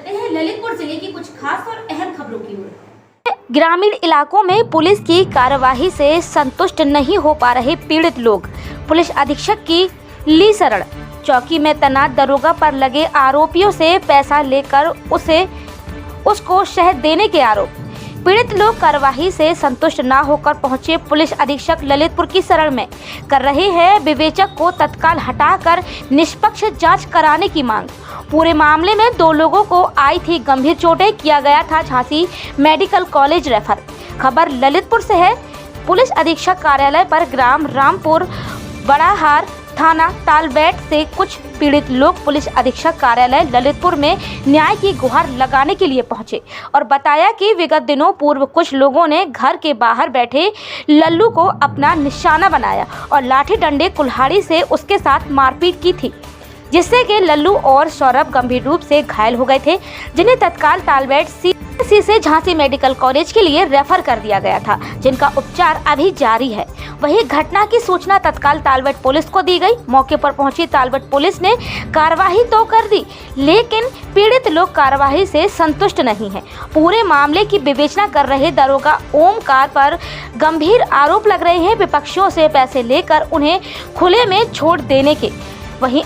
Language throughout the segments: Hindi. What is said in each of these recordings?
चलते हैं ललितपुर जिले की कुछ खास और अहम खबरों की ओर। ग्रामीण इलाकों में पुलिस की कार्यवाही से संतुष्ट नहीं हो पा रहे पीड़ित लोग। पुलिस अधीक्षक की ली शरण। चौकी में तैनात दरोगा पर लगे आरोपियों से पैसा लेकर उसको शहद देने के आरोप। पीड़ित लोग कार्यवाही से संतुष्ट न होकर पहुंचे पुलिस अधीक्षक ललितपुर की शरण में कर रहे हैं विवेचक को तत्काल हटाकर निष्पक्ष जांच कराने की मांग। पूरे मामले में 2 लोगों को आई थी गंभीर चोटें, किया गया था झांसी मेडिकल कॉलेज रेफर। खबर ललितपुर से है। पुलिस अधीक्षक कार्यालय पर ग्राम रामपुर बड़ाहार थाना तालबेट से कुछ पीड़ित लोग पुलिस अधीक्षक कार्यालय ललितपुर में न्याय की गुहार लगाने के लिए पहुंचे और बताया कि विगत दिनों पूर्व कुछ लोगों ने घर के बाहर बैठे लल्लू को अपना निशाना बनाया और लाठी डंडे कुल्हाड़ी से उसके साथ मारपीट की थी, जिससे कि लल्लू और सौरभ गंभीर रूप से घायल हो गए थे, जिन्हें तत्काल तालबेट सीएमसी से झांसी मेडिकल कॉलेज के लिए रेफर कर दिया गया था, जिनका उपचार अभी जारी है। वहीं घटना की सूचना तत्काल तालबेट पुलिस को दी गई। मौके पर पहुंची तालबेट पुलिस ने कार्रवाई तो कर दी, लेकिन पीड़ित लोग कार्रवाई से संतुष्ट नहीं हैं। पूरे मामले की विवेचना कर रहे दरोगा ओमकार पर गंभीर आरोप लग रहे हैं विपक्षियों से पैसे लेकर उन्हें खुले में छोड़ देने के। वहीं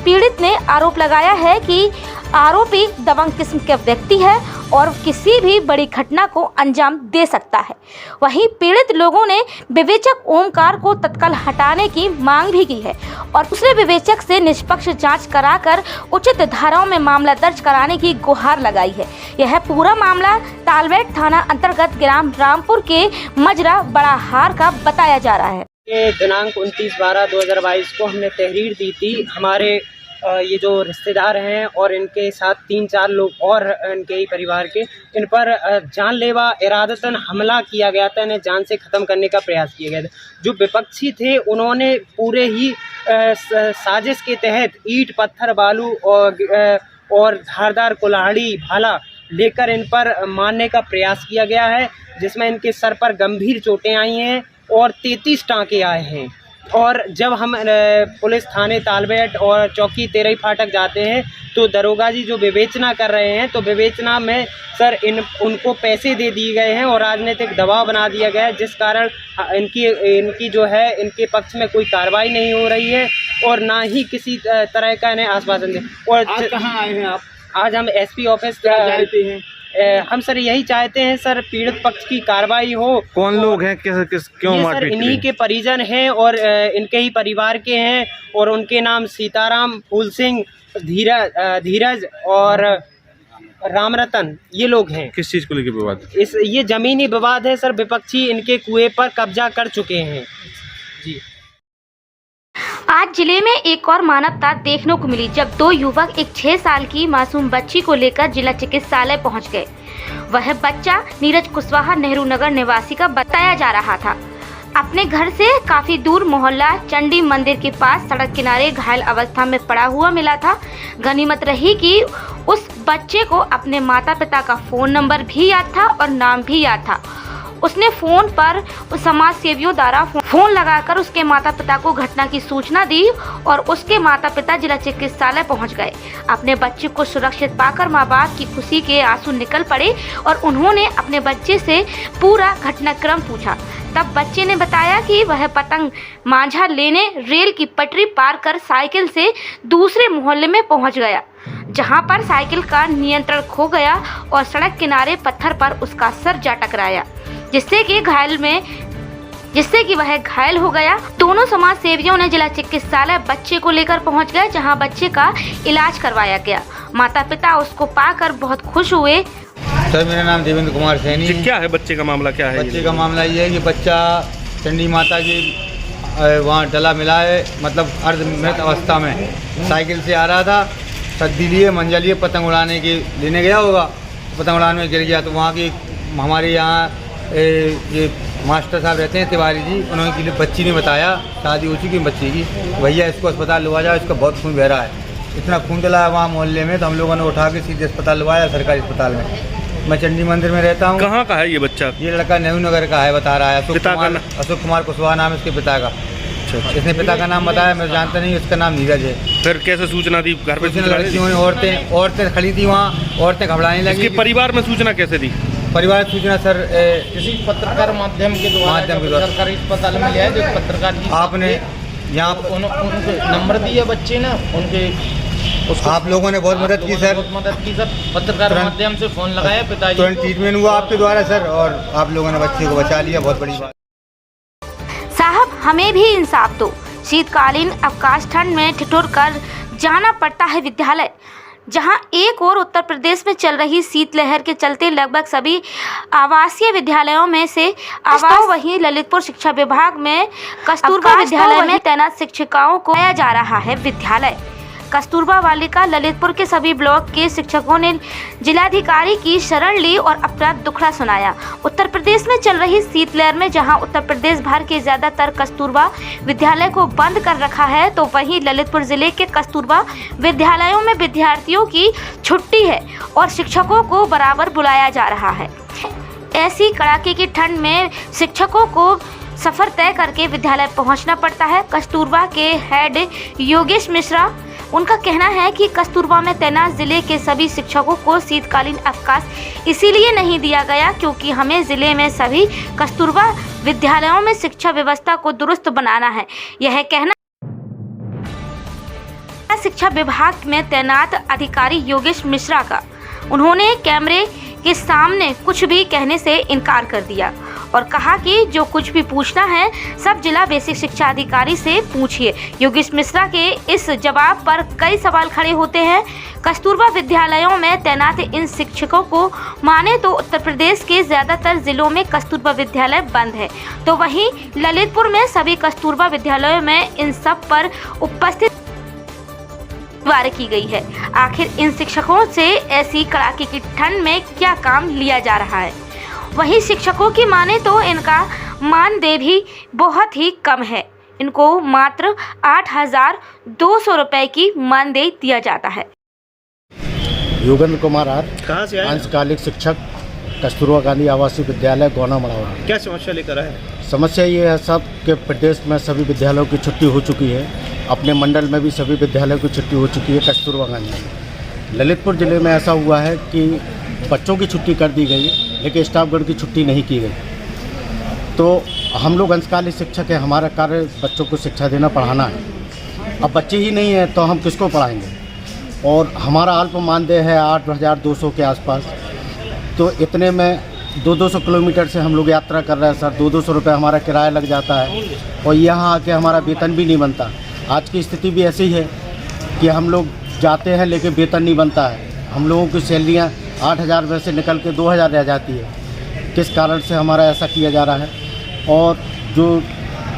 पीड़ित ने आरोप लगाया है कि आरोपी दबंग किस्म के व्यक्ति है और किसी भी बड़ी घटना को अंजाम दे सकता है। वहीं पीड़ित लोगों ने विवेचक ओमकार को तत्काल हटाने की मांग भी की है और दूसरे विवेचक से निष्पक्ष जांच कराकर उचित धाराओं में मामला दर्ज कराने की गुहार लगाई है। यह पूरा मामला तालबेट थाना अंतर्गत ग्राम रामपुर के मजरा बड़ाहार का बताया जा रहा है। दिनांक 29/12/2022 को हमने तहरीर दी थी। हमारे ये जो रिश्तेदार हैं और इनके साथ 3-4 लोग और इनके ही परिवार के, इन पर जानलेवा इरादतन हमला किया गया था। इन्हें जान से ख़त्म करने का प्रयास किया गया था। जो विपक्षी थे उन्होंने पूरे ही साजिश के तहत ईंट पत्थर बालू और धारदार कुल्हाड़ी भाला लेकर इन पर मारने का प्रयास किया गया है, जिसमें इनके सर पर गंभीर चोटें आई हैं और 33 टाँके आए हैं। और जब हम पुलिस थाने तालबेट और चौकी तेरही फाटक जाते हैं तो दरोगा जी जो विवेचना कर रहे हैं, तो विवेचना में सर उनको पैसे दे दिए गए हैं और राजनीतिक दबाव बना दिया गया है, जिस कारण इनकी जो है इनके पक्ष में कोई कार्रवाई नहीं हो रही है और ना ही किसी तरह का इन्हें आश्वासन दे। और आज कहाँ आए हैं आप? आज हम एसपी ऑफिस चाहते हैं। हम सर यही चाहते हैं सर पीड़ित पक्ष की कार्रवाई हो। कौन लोग हैं, क्यों सर इन्हीं के परिजन हैं और इनके ही परिवार के हैं और उनके नाम सीताराम, फूल सिंह, धीरज और रामरतन, ये लोग हैं। किस चीज़ को लेकर विवाद? ये जमीनी विवाद है सर। विपक्षी इनके कुएं पर कब्जा कर चुके हैं जी। आज जिले में एक और मानवता देखने को मिली जब 2 युवक एक 6 साल की मासूम बच्ची को लेकर जिला चिकित्सालय पहुंच गए। वह बच्चा नीरज कुशवाहा नेहरू नगर निवासी का बताया जा रहा था। अपने घर से काफी दूर मोहल्ला चंडी मंदिर के पास सड़क किनारे घायल अवस्था में पड़ा हुआ मिला था। गनीमत रही कि उस बच्चे को अपने माता पिता का फोन नंबर भी याद था और नाम भी याद था। उसने फोन पर समाज सेवियों द्वारा फोन लगाकर उसके माता पिता को घटना की सूचना दी और उसके माता पिता जिला चिकित्सालय पहुंच गए। अपने बच्चे को सुरक्षित पाकर माँ बाप की खुशी के आंसू निकल पड़े और उन्होंने अपने बच्चे से पूरा घटनाक्रम पूछा। तब बच्चे ने बताया कि वह पतंग मांझा लेने रेल की पटरी पार कर साइकिल से दूसरे मोहल्ले में पहुंच गया, जहां पर साइकिल का नियंत्रण खो गया और सड़क किनारे पत्थर पर उसका सर जा टकराया, जिससे कि वह घायल हो गया। दोनों समाज सेवियों ने जिला चिकित्सालय बच्चे को लेकर पहुंच गए, जहां बच्चे का इलाज करवाया गया। माता पिता उसको पाकर बहुत खुश हुए। सर मेरा नाम देवेंद्र कुमार सैनी। क्या है बच्चे का मामला? क्या है बच्चे का मामला ये है कि बच्चा चंडी माता की वहाँ डला मिला है, मतलब अर्ध मृत अवस्था में साइकिल से आ रहा था। सद्दी लिए मंजा लिए पतंग उड़ाने के लेने गया होगा, पतंग उड़ाने में गिर गया। तो वहाँ की हमारे यहाँ ये मास्टर साहब रहते हैं तिवारी जी, उन्होंने बच्ची ने बताया, शादी हो चुकी बच्ची की, भैया इसको अस्पताल लुआ जाओ, इसका बहुत खून बह रहा है। इतना खून चला है वहाँ मोहल्ले में, तो हम लोगों ने उठा के सीधे अस्पताल लुआया, सरकारी अस्पताल में। मैं चंडी मंदिर में रहता हूँ। कहाँ का है ये बच्चा? ये लड़का नेहरू नगर का है, बता रहा है। अशोक कुमार कुशवाहा नाम है इसके पिता का। अच्छा अच्छा। इसने पिता का नाम बताया, मैं जानता नहीं, उसका नाम नीरज है। फिर कैसे सूचना दी? घर पे सूचना दी? लड़कियों ने औरतें खड़ी थी वहाँ, औरतें घबराने लगी। इसके परिवार में सूचना कैसे दी? परिवार सूचना सर किसी पत्रकार माध्यम के द्वारा सरकारी अस्पताल में लिया है, जो पत्रकार जी आपने यहाँ उनके नंबर दिए बच्चे ने, उनके उसको आप लोगों ने बहुत मदद की सर, बहुत मदद की सर। पत्रकार माध्यम से फोन लगाया पिताजी तुरंत ट्रीटमेंट हुआ आपके द्वारा सर, और आप लोगों ने बच्चे को बचा लिया, बहुत बड़ी बात। साहब हमें भी इंसाफ दो। शीतकालीन अवकाश ठंड में ठिठुर कर जाना पड़ता है विद्यालय। जहां एक और उत्तर प्रदेश में चल रही शीतलहर के चलते लगभग सभी आवासीय विद्यालयों में से आवास, वहीं ललितपुर शिक्षा विभाग में कस्तूरबा विद्यालय में तैनात शिक्षिकाओं को लाया जा रहा है विद्यालय। कस्तूरबा बालिका ललितपुर के सभी ब्लॉक के शिक्षकों ने जिलाधिकारी की शरण ली और अपना दुखड़ा सुनाया। उत्तर प्रदेश में चल रही शीतलहर में जहां उत्तर प्रदेश भर के ज्यादातर कस्तूरबा विद्यालय को बंद कर रखा है, तो वहीं ललितपुर जिले के कस्तूरबा विद्यालयों में विद्यार्थियों की छुट्टी है और शिक्षकों को बराबर बुलाया जा रहा है। ऐसी कड़ाके की ठंड में शिक्षकों को सफर तय करके विद्यालय पहुंचना पड़ता है। कस्तूरबा के हेड योगेश मिश्रा, उनका कहना है कि कस्तूरबा में तैनात जिले के सभी शिक्षकों को शीतकालीन अवकाश इसीलिए नहीं दिया गया क्योंकि हमें जिले में सभी कस्तूरबा विद्यालयों में शिक्षा व्यवस्था को दुरुस्त बनाना है। यह कहना शिक्षा विभाग में तैनात अधिकारी योगेश मिश्रा का। उन्होंने कैमरे के सामने कुछ भी कहने से इनकार कर दिया और कहा कि जो कुछ भी पूछना है सब जिला बेसिक शिक्षा अधिकारी से पूछिए। योगेश मिश्रा के इस जवाब पर कई सवाल खड़े होते हैं। कस्तूरबा विद्यालयों में तैनात इन शिक्षकों को माने तो उत्तर प्रदेश के ज़्यादातर जिलों में कस्तूरबा विद्यालय बंद है, तो वहीं ललितपुर में सभी कस्तूरबा विद्यालयों में इन सब पर उपस्थित की गई है। आखिर इन शिक्षकों से ऐसी कड़ाके की ठंड में क्या काम लिया जा रहा है? वहीं शिक्षकों की माने तो इनका मानदेय भी बहुत ही कम है। इनको मात्र 8,200 रुपए की मानदेय दिया जाता है। योगेंद्र कुमार आर, कहाँ से आए? अंशकालिक शिक्षक, कस्तूरबा गांधी आवासीय विद्यालय गोना मड़ौरा। क्या समस्या लेकर आए? समस्या ये है सब कि प्रदेश में सभी विद्यालयों की छुट्टी हो चुकी है, अपने मंडल में भी सभी विद्यालयों की छुट्टी हो चुकी है। कस्तूरबा गांधी में ललितपुर ज़िले में ऐसा हुआ है कि बच्चों की छुट्टी कर दी गई लेकिन स्टाफगढ़ की छुट्टी नहीं की गई। तो हम लोग अंशकालिक शिक्षक हैं, हमारा कार्य बच्चों को शिक्षा देना, पढ़ाना है। अब बच्चे ही नहीं हैं तो हम किसको पढ़ाएंगे? और हमारा अल्प मानदेय है 8,200 के आसपास। तो इतने में 200 किलोमीटर से हम लोग यात्रा कर रहे हैं सर, 200 रुपये हमारा किराया लग जाता है और यहाँ आके हमारा वेतन भी नहीं बनता। आज की स्थिति भी ऐसी है कि हम लोग जाते हैं लेकिन वेतन नहीं बनता है। हम लोगों की सैलरियाँ 8,000 में से निकल के 2,000 रह जाती है। किस कारण से हमारा ऐसा किया जा रहा है? और जो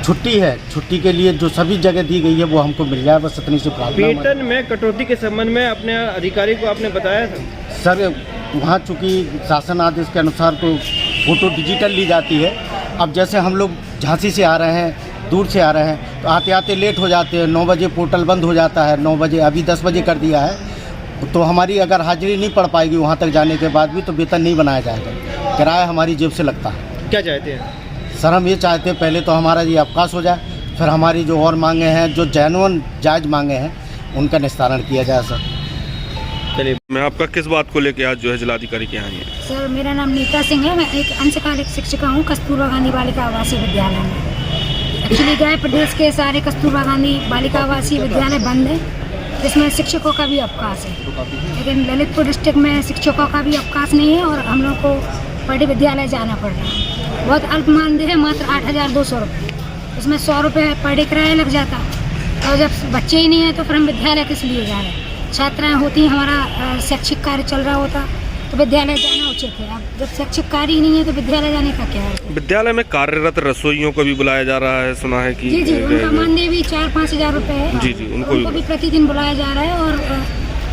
छुट्टी है, छुट्टी के लिए जो सभी जगह दी गई है वो हमको मिल जाए, बस इतनी सी प्रार्थना। वेतन में कटौती के संबंध में अपने अधिकारी को आपने बताया था? सर वहाँ चूँकि शासन आदेश के अनुसार तो फ़ोटो डिजिटल ली जाती है। अब जैसे हम लोग झांसी से आ रहे हैं, दूर से आ रहे हैं, तो आते आते लेट हो जाते हैं। 9 बजे पोर्टल बंद हो जाता है, 9 बजे, अभी 10 बजे कर दिया है। तो हमारी अगर हाजिरी नहीं पड़ पाएगी वहाँ तक जाने के बाद भी तो वेतन नहीं बनाया जाएगा, किराया हमारी जेब से लगता है। क्या चाहते हैं सर? हम ये चाहते हैं पहले तो हमारा ये अवकाश हो जाए, फिर हमारी जो और मांगे हैं, जो जेन्युइन जायज़ मांगे हैं, उनका निस्तारण किया जाए सर। चलिए, मैं आपका किस बात को लेकर आज जो है जिलाधिकारी के यहाँ आए हैं? सर मेरा नाम नीता सिंह है, मैं एक अंशकालिक शिक्षिका हूँ कस्तूरबा गांधी बालिका आवासीय विद्यालय में। एक्चुअली क्या है, प्रदेश के सारे कस्तूरबा गांधी बालिका आवासीय विद्यालय बंद है, इसमें शिक्षकों का भी अवकाश है, लेकिन ललितपुर डिस्ट्रिक्ट में शिक्षकों का भी अवकाश नहीं है और हम लोग को पर डे विद्यालय जाना पड़ रहा है। बहुत अल्प मानदेय है, मात्र 8,200 रुपये, उसमें 100 रुपये पर डे किराया लग जाता। और जब बच्चे ही नहीं हैं तो फिर हम विद्यालय किस लिए जा रहे हैं? छात्राएं होती, हमारा शैक्षिक कार्य चल रहा होता तो विद्यालय जाना उचित है। अब जब शैक्षिक कार्य ही नहीं है तो विद्यालय जाने का क्या है? विद्यालय में कार्यरत रसोइयों को भी बुलाया जा रहा है, सुना है कि जी, उनका मानदेय भी 4-5 हज़ार रुपये है। जी, उनको भी प्रतिदिन बुलाया जा रहा है। और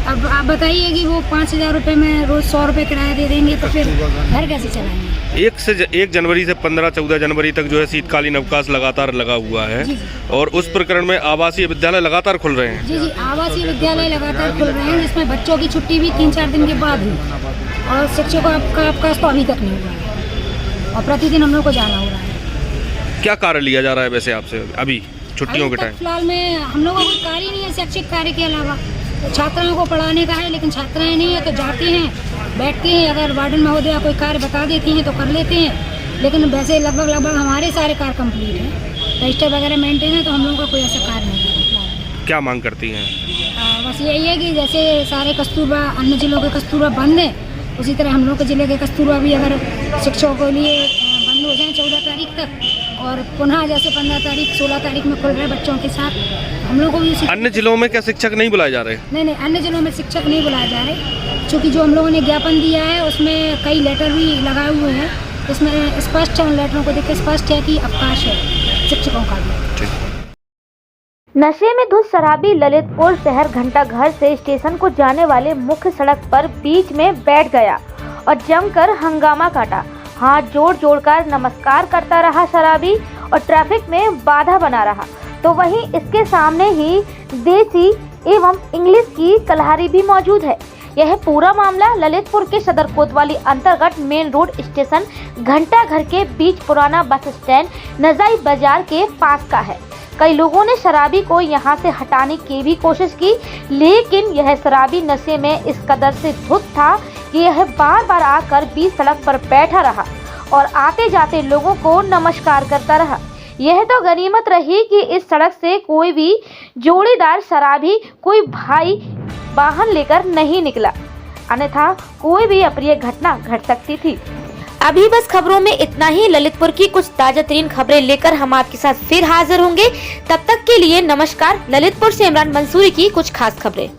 अब आप बताइए कि वो 5,000 रुपये में रोज़ 100 रुपये किराया दे देंगे तो फिर घर कैसे चलाएंगे? 1 जनवरी से 15-14 जनवरी तक जो है शीतकालीन अवकाश लगातार लगा हुआ है। जी। और उस प्रकरण में आवासीय विद्यालय लगातार खुल रहे हैं। जी, आवासीय विद्यालय लगातार खुल रहे हैं, जिसमें बच्चों की छुट्टी भी 3-4 दिन के बाद हुई और शिक्षकों का अवकाश तो अभी तक नहीं हुआ है और प्रतिदिन हम लोग को जाना हो रहा है। क्या कार्य लिया जा रहा है वैसे आपसे अभी? छुट्टियों के अभी तक टाइम? फिलहाल में हम लोगों का कोई कार्य नहीं है शैक्षिक कार्य के अलावा। तो छात्राओं को पढ़ाने का है, लेकिन छात्राएं नहीं है तो जाती हैं, बैठती हैं, अगर वार्डन महोदया कोई कार्य बता देती हैं तो कर लेते हैं, लेकिन वैसे लगभग हमारे सारे कार्य कंप्लीट हैं, रजिस्टर वगैरह मेंटेन है, तो हम लोगों का कोई ऐसा कार्य नहीं है फिलहाल। क्या मांग करती हैं? बस यही है कि जैसे सारे कस्तूरबा अन्य जिलों के कस्तूरबा बंद हैं, उसी तरह हम लोग के ज़िले के कस्तूरबा भी अगर शिक्षकों के लिए बंद हो जाएं 14 तारीख तक, और पुनः जैसे 15 तारीख 16 तारीख में खुल रहे बच्चों के साथ, हम लोग को भी अन्य जिलों में क्या शिक्षक नहीं बुलाए जा रहे? नहीं, अन्य जिलों में शिक्षक नहीं बुलाए जा रहे, क्योंकि जो हम लोगों ने ज्ञापन दिया है उसमें कई लेटर भी लगाए हुए हैं, इसमें स्पष्ट है, उन लेटरों को देख के स्पष्ट है कि अवकाश है शिक्षकों का भी। नशे में धुत शराबी ललितपुर शहर घंटा घर से स्टेशन को जाने वाले मुख्य सड़क पर बीच में बैठ गया और जमकर हंगामा काटा। हाथ जोड़कर नमस्कार करता रहा शराबी और ट्रैफिक में बाधा बना रहा, तो वहीं इसके सामने ही देसी एवं इंग्लिश की कल्हारी भी मौजूद है। यह पूरा मामला ललितपुर के सदर कोतवाली अंतर्गत मेन रोड स्टेशन घंटा घर के बीच पुराना बस स्टैंड नजाई बाजार के पास का है। कई लोगों ने शराबी को यहां से हटाने की भी कोशिश की, लेकिन यह शराबी नशे में इस कदर से धुत था कि यह बार बार आकर बीच सड़क पर बैठा रहा और आते जाते लोगों को नमस्कार करता रहा। यह तो गनीमत रही कि इस सड़क से कोई भी जोड़ीदार शराबी कोई भाई वाहन लेकर नहीं निकला, अन्यथा कोई भी अप्रिय घटना घट सकती थी। अभी बस खबरों में इतना ही। ललितपुर की कुछ ताजा तरीन खबरें लेकर हम आपके साथ फिर हाजिर होंगे। तब तक के लिए नमस्कार। ललितपुर से इमरान मंसूरी की कुछ खास खबरें।